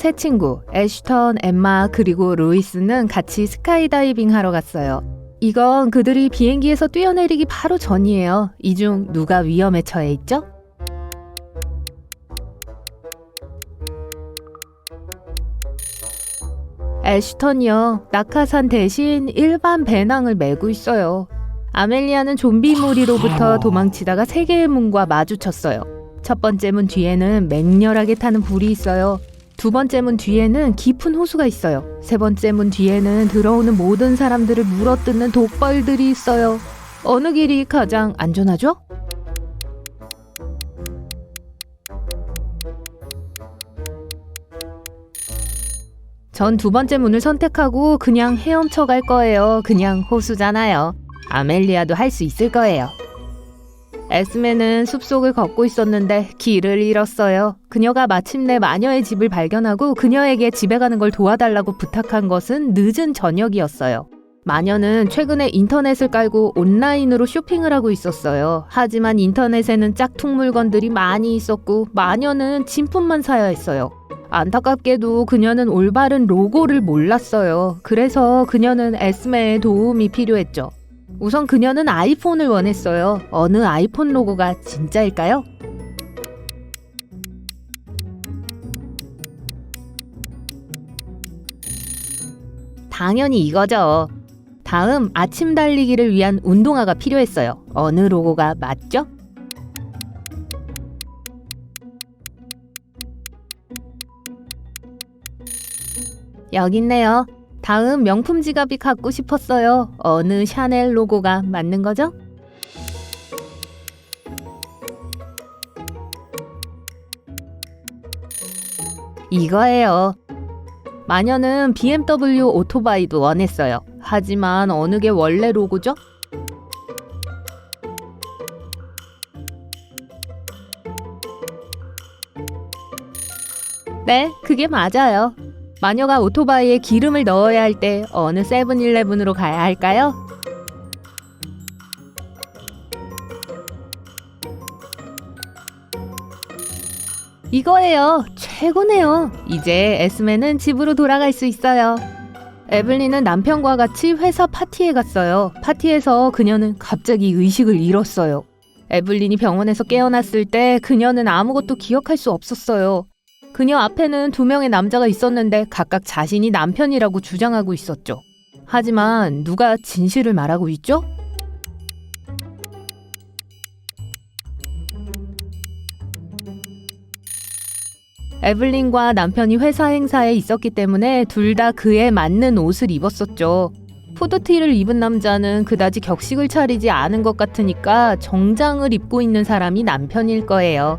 세 친구 애쉬턴, 엠마 그리고 루이스는 같이 스카이다이빙 하러 갔어요. 이건 그들이 비행기에서 뛰어내리기 바로 전이에요. 이 중 누가 위험에 처해 있죠? 애쉬턴이요. 낙하산 대신 일반 배낭을 메고 있어요. 아멜리아는 좀비 무리로부터 도망치다가 세 개의 문과 마주쳤어요. 첫 번째 문 뒤에는 맹렬하게 타는 불이 있어요. 두 번째 문 뒤에는 깊은 호수가 있어요. 세 번째 문 뒤에는 들어오는 모든 사람들을 물어뜯는 독벌들이 있어요. 어느 길이 가장 안전하죠? 전 두 번째 문을 선택하고 그냥 헤엄쳐 갈 거예요. 그냥 호수잖아요. 아멜리아도 할 수 있을 거예요. 에스메는 숲속을 걷고 있었는데 길을 잃었어요. 그녀가 마침내 마녀의 집을 발견하고 그녀에게 집에 가는 걸 도와달라고 부탁한 것은 늦은 저녁이었어요. 마녀는 최근에 인터넷을 깔고 온라인으로 쇼핑을 하고 있었어요. 하지만 인터넷에는 짝퉁 물건들이 많이 있었고 마녀는 진품만 사야 했어요. 안타깝게도 그녀는 올바른 로고를 몰랐어요. 그래서 그녀는 에스메의 도움이 필요했죠. 우선 그녀는 아이폰을 원했어요. 어느 아이폰 로고가 진짜일까요? 당연히 이거죠. 다음 아침 달리기를 위한 운동화가 필요했어요. 어느 로고가 맞죠? 여기 있네요. 다음 명품 지갑이 갖고 싶었어요. 어느 샤넬 로고가 맞는 거죠? 이거예요. 마녀는 BMW 오토바이도 원했어요. 하지만 어느 게 원래 로고죠? 네, 그게 맞아요. 마녀가 오토바이에 기름을 넣어야 할 때 어느 세븐일레븐으로 가야 할까요? 이거예요. 최고네요. 이제 에스메는 집으로 돌아갈 수 있어요. 에블린은 남편과 같이 회사 파티에 갔어요. 파티에서 그녀는 갑자기 의식을 잃었어요. 에블린이 병원에서 깨어났을 때 그녀는 아무것도 기억할 수 없었어요. 그녀 앞에는 두 명의 남자가 있었는데 각각 자신이 남편이라고 주장하고 있었죠. 하지만 누가 진실을 말하고 있죠? 에블린과 남편이 회사 행사에 있었기 때문에 둘 다 그에 맞는 옷을 입었었죠. 후드티를 입은 남자는 그다지 격식을 차리지 않은 것 같으니까 정장을 입고 있는 사람이 남편일 거예요.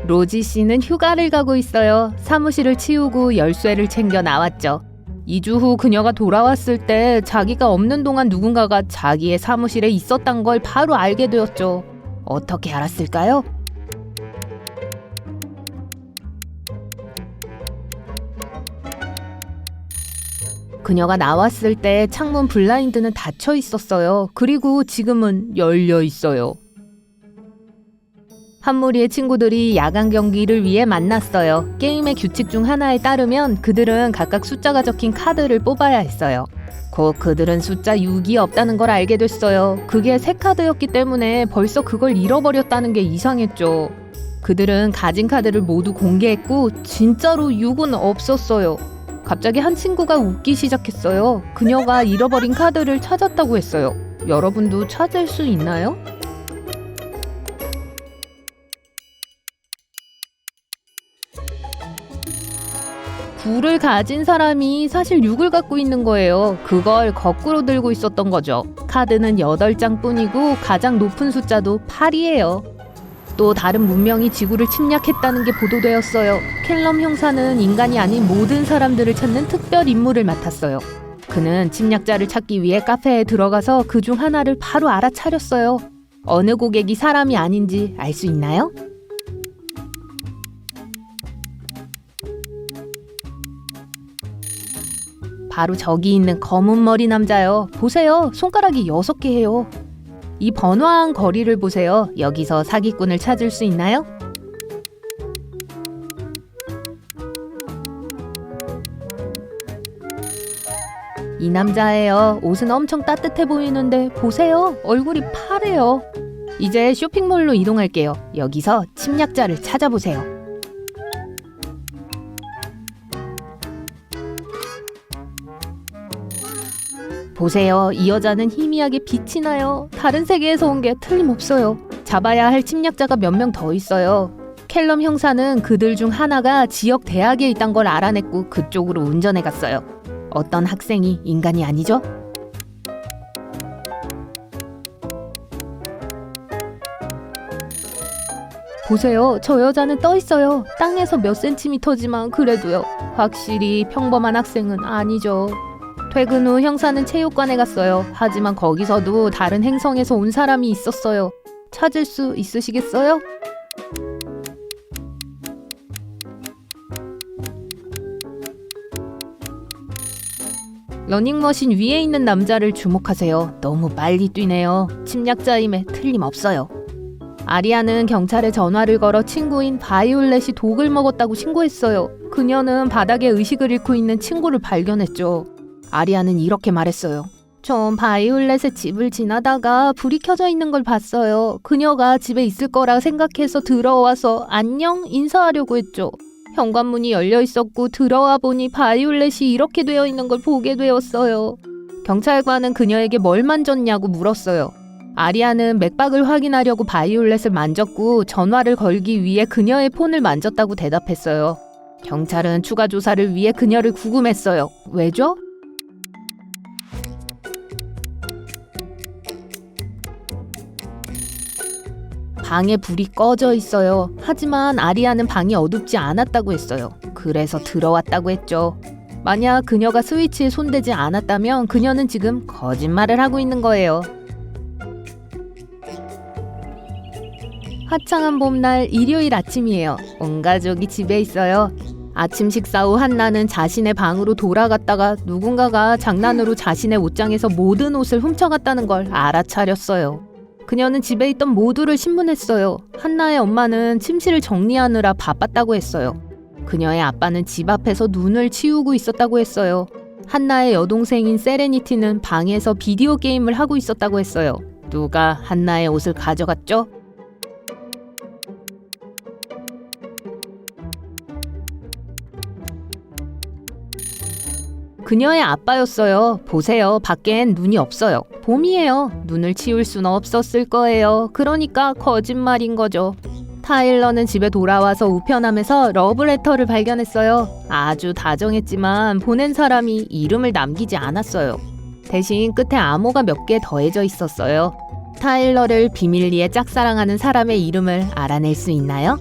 로지 씨는 휴가를 가고 있어요. 사무실을 치우고 열쇠를 챙겨 나왔죠. 2주 후 그녀가 돌아왔을 때 자기가 없는 동안 누군가가 자기의 사무실에 있었단 걸 바로 알게 되었죠. 어떻게 알았을까요? 그녀가 나왔을 때 창문 블라인드는 닫혀 있었어요. 그리고 지금은 열려 있어요. 한 무리의 친구들이 야간 경기를 위해 만났어요. 게임의 규칙 중 하나에 따르면 그들은 각각 숫자가 적힌 카드를 뽑아야 했어요. 곧 그들은 숫자 6이 없다는 걸 알게 됐어요. 그게 새 카드였기 때문에 벌써 그걸 잃어버렸다는 게 이상했죠. 그들은 가진 카드를 모두 공개했고 진짜로 6은 없었어요. 갑자기 한 친구가 웃기 시작했어요. 그녀가 잃어버린 카드를 찾았다고 했어요. 여러분도 찾을 수 있나요? 굴을 가진 사람이 사실 6을 갖고 있는 거예요. 그걸 거꾸로 들고 있었던 거죠. 카드는 8장 뿐이고 가장 높은 숫자도 8이에요. 또 다른 문명이 지구를 침략했다는 게 보도되었어요. 켈럼 형사는 인간이 아닌 모든 사람들을 찾는 특별 임무를 맡았어요. 그는 침략자를 찾기 위해 카페에 들어가서 그 중 하나를 바로 알아차렸어요. 어느 고객이 사람이 아닌지 알 수 있나요? 바로 저기 있는 검은 머리 남자요. 보세요. 손가락이 6개예요. 이 번화한 거리를 보세요. 여기서 사기꾼을 찾을 수 있나요? 이 남자예요. 옷은 엄청 따뜻해 보이는데 보세요. 얼굴이 파래요. 이제 쇼핑몰로 이동할게요. 여기서 침략자를 찾아보세요. 보세요. 이 여자는 희미하게 빛이 나요. 다른 세계에서 온 게 틀림없어요. 잡아야 할 침략자가 몇 명 더 있어요. 캘럼 형사는 그들 중 하나가 지역 대학에 있단 걸 알아냈고 그쪽으로 운전해 갔어요. 어떤 학생이 인간이 아니죠? 보세요. 저 여자는 떠 있어요. 땅에서 몇 센티미터지만 그래도요. 확실히 평범한 학생은 아니죠. 퇴근 후 형사는 체육관에 갔어요. 하지만 거기서도 다른 행성에서 온 사람이 있었어요. 찾을 수 있으시겠어요? 러닝머신 위에 있는 남자를 주목하세요. 너무 빨리 뛰네요. 침략자임에 틀림없어요. 아리아는 경찰에 전화를 걸어 친구인 바이올렛이 독을 먹었다고 신고했어요. 그녀는 바닥에 의식을 잃고 있는 친구를 발견했죠. 아리아는 이렇게 말했어요. 전 바이올렛의 집을 지나다가 불이 켜져 있는 걸 봤어요. 그녀가 집에 있을 거라 생각해서 들어와서 안녕 인사하려고 했죠. 현관문이 열려 있었고 들어와 보니 바이올렛이 이렇게 되어 있는 걸 보게 되었어요. 경찰관은 그녀에게 뭘 만졌냐고 물었어요. 아리아는 맥박을 확인하려고 바이올렛을 만졌고 전화를 걸기 위해 그녀의 폰을 만졌다고 대답했어요. 경찰은 추가 조사를 위해 그녀를 구금했어요. 왜죠? 방에 불이 꺼져 있어요. 하지만 아리아는 방이 어둡지 않았다고 했어요. 그래서 들어왔다고 했죠. 만약 그녀가 스위치에 손대지 않았다면 그녀는 지금 거짓말을 하고 있는 거예요. 화창한 봄날 일요일 아침이에요. 온 가족이 집에 있어요. 아침 식사 후 한나는 자신의 방으로 돌아갔다가 누군가가 장난으로 자신의 옷장에서 모든 옷을 훔쳐갔다는 걸 알아차렸어요. 그녀는 집에 있던 모두를 신문했어요. 한나의 엄마는 침실을 정리하느라 바빴다고 했어요. 그녀의 아빠는 집 앞에서 눈을 치우고 있었다고 했어요. 한나의 여동생인 세레니티는 방에서 비디오 게임을 하고 있었다고 했어요. 누가 한나의 옷을 가져갔죠? 그녀의 아빠였어요. 보세요. 밖엔 눈이 없어요. 봄이에요. 눈을 치울 수는 없었을 거예요. 그러니까 거짓말인 거죠. 타일러는 집에 돌아와서 우편함에서 러브레터를 발견했어요. 아주 다정했지만 보낸 사람이 이름을 남기지 않았어요. 대신 끝에 암호가 몇 개 더해져 있었어요. 타일러를 비밀리에 짝사랑하는 사람의 이름을 알아낼 수 있나요?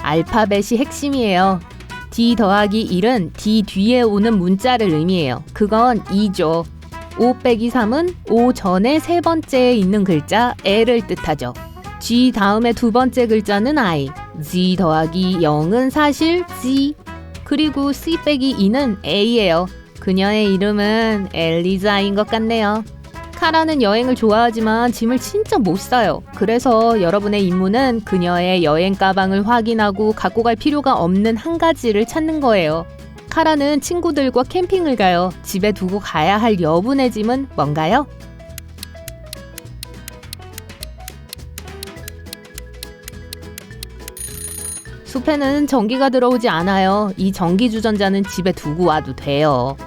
알파벳이 핵심이에요. D 더하기 1은 D 뒤에 오는 문자를 의미해요. 그건 2죠. 5 빼기 3은 5 전에 세 번째에 있는 글자 L을 뜻하죠. G 다음에 두 번째 글자는 I, Z 더하기 0은 사실 Z, 그리고 C 빼기 2는 A예요. 그녀의 이름은 엘리자인 것 같네요. 카라는 여행을 좋아하지만 짐을 진짜 못 싸요. 그래서 여러분의 임무는 그녀의 여행 가방을 확인하고 갖고 갈 필요가 없는 한 가지를 찾는 거예요. 카라는 친구들과 캠핑을 가요. 집에 두고 가야 할 여분의 짐은 뭔가요? 숲에는 전기가 들어오지 않아요. 이 전기 주전자는 집에 두고 와도 돼요.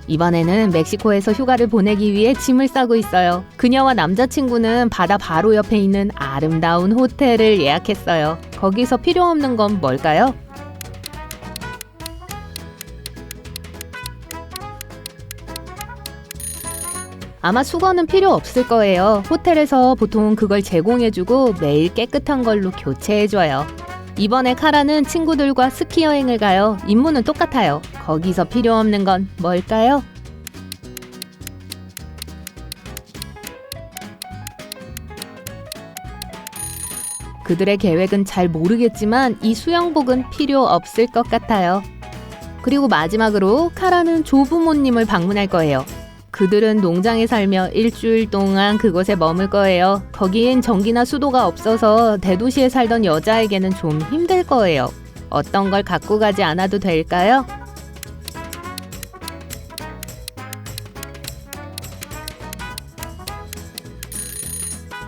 이번에는 멕시코에서 휴가를 보내기 위해 짐을 싸고 있어요. 그녀와 남자친구는 바다 바로 옆에 있는 아름다운 호텔을 예약했어요. 거기서 필요 없는 건 뭘까요? 아마 수건은 필요 없을 거예요. 호텔에서 보통 그걸 제공해주고 매일 깨끗한 걸로 교체해줘요. 이번에 카라는 친구들과 스키 여행을 가요. 임무는 똑같아요. 거기서 필요 없는 건 뭘까요? 그들의 계획은 잘 모르겠지만 이 수영복은 필요 없을 것 같아요. 그리고 마지막으로 카라는 조부모님을 방문할 거예요. 그들은 농장에 살며 일주일 동안 그곳에 머물 거예요. 거긴 전기나 수도가 없어서 대도시에 살던 여자에게는 좀 힘들 거예요. 어떤 걸 갖고 가지 않아도 될까요?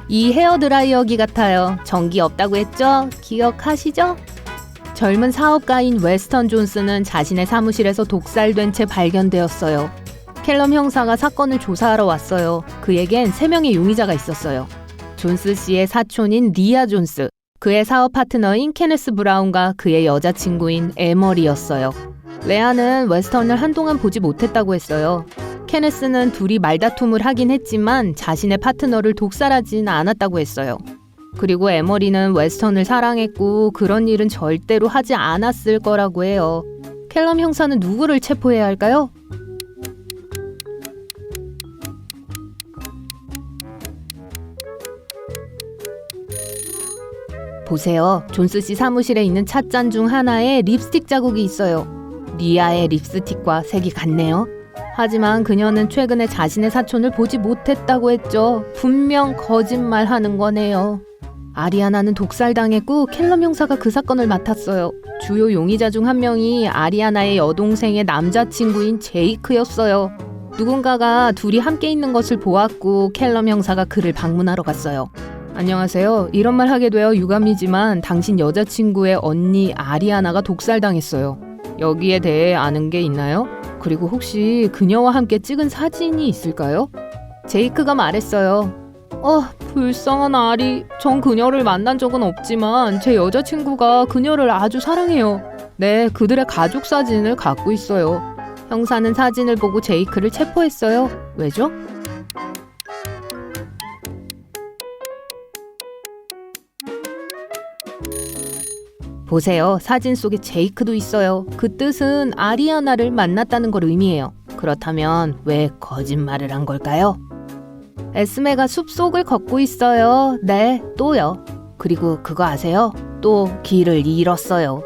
이 헤어드라이어기 같아요. 전기 없다고 했죠? 기억하시죠? 젊은 사업가인 웨스턴 존스는 자신의 사무실에서 독살된 채 발견되었어요. 캘럼 형사가 사건을 조사하러 왔어요. 그에겐 3명의 용의자가 있었어요. 존스 씨의 사촌인 리아 존스, 그의 사업 파트너인 케네스 브라운과 그의 여자친구인 에머리였어요. 레아는 웨스턴을 한동안 보지 못했다고 했어요. 케네스는 둘이 말다툼을 하긴 했지만 자신의 파트너를 독살하진 않았다고 했어요. 그리고 에머리는 웨스턴을 사랑했고 그런 일은 절대로 하지 않았을 거라고 해요. 캘럼 형사는 누구를 체포해야 할까요? 보세요. 존스 씨 사무실에 있는 찻잔 중 하나에 립스틱 자국이 있어요. 리아의 립스틱과 색이 같네요. 하지만 그녀는 최근에 자신의 사촌을 보지 못했다고 했죠. 분명 거짓말하는 거네요. 아리아나는 독살당했고 캘럼 형사가 그 사건을 맡았어요. 주요 용의자 중 한 명이 아리아나의 여동생의 남자친구인 제이크였어요. 누군가가 둘이 함께 있는 것을 보았고 캘럼 형사가 그를 방문하러 갔어요. 안녕하세요. 이런 말 하게 되어 유감이지만 당신 여자친구의 언니 아리아나가 독살당했어요. 여기에 대해 아는 게 있나요? 그리고 혹시 그녀와 함께 찍은 사진이 있을까요? 제이크가 말했어요. 불쌍한 아리. 전 그녀를 만난 적은 없지만 제 여자친구가 그녀를 아주 사랑해요. 네, 그들의 가족 사진을 갖고 있어요. 형사는 사진을 보고 제이크를 체포했어요. 왜죠? 보세요. 사진 속에 제이크도 있어요. 그 뜻은 아리아나를 만났다는 걸 의미해요. 그렇다면 왜 거짓말을 한 걸까요? 에스메가 숲속을 걷고 있어요. 네, 또요. 그리고 그거 아세요? 또 길을 잃었어요.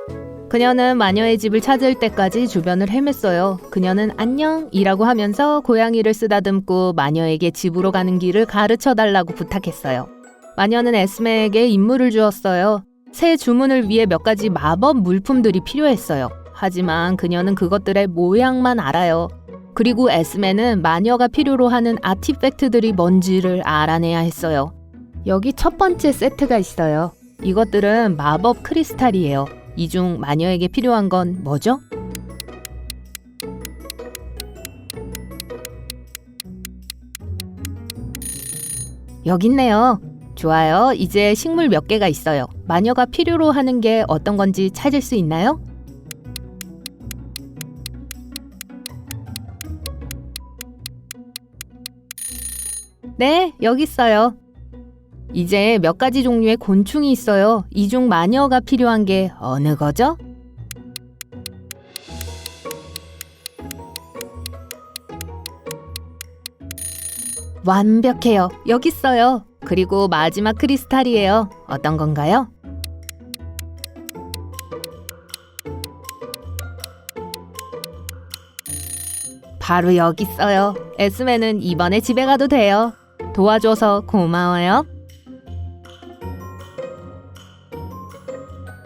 그녀는 마녀의 집을 찾을 때까지 주변을 헤맸어요. 그녀는 안녕이라고 하면서 고양이를 쓰다듬고 마녀에게 집으로 가는 길을 가르쳐달라고 부탁했어요. 마녀는 에스메에게 임무를 주었어요. 새 주문을 위해 몇 가지 마법 물품들이 필요했어요. 하지만 그녀는 그것들의 모양만 알아요. 그리고 에스메는 마녀가 필요로 하는 아티팩트들이 뭔지를 알아내야 했어요. 여기 첫 번째 세트가 있어요. 이것들은 마법 크리스탈이에요. 이 중 마녀에게 필요한 건 뭐죠? 여기 있네요. 좋아요. 이제 식물 몇 개가 있어요. 마녀가 필요로 하는 게 어떤 건지 찾을 수 있나요? 네, 여기 있어요. 이제 몇 가지 종류의 곤충이 있어요. 이 중 마녀가 필요한 게 어느 거죠? 완벽해요. 여기 있어요. 그리고 마지막 크리스탈이에요. 어떤 건가요? 바로 여기 있어요. 에스메는 이번에 집에 가도 돼요. 도와줘서 고마워요.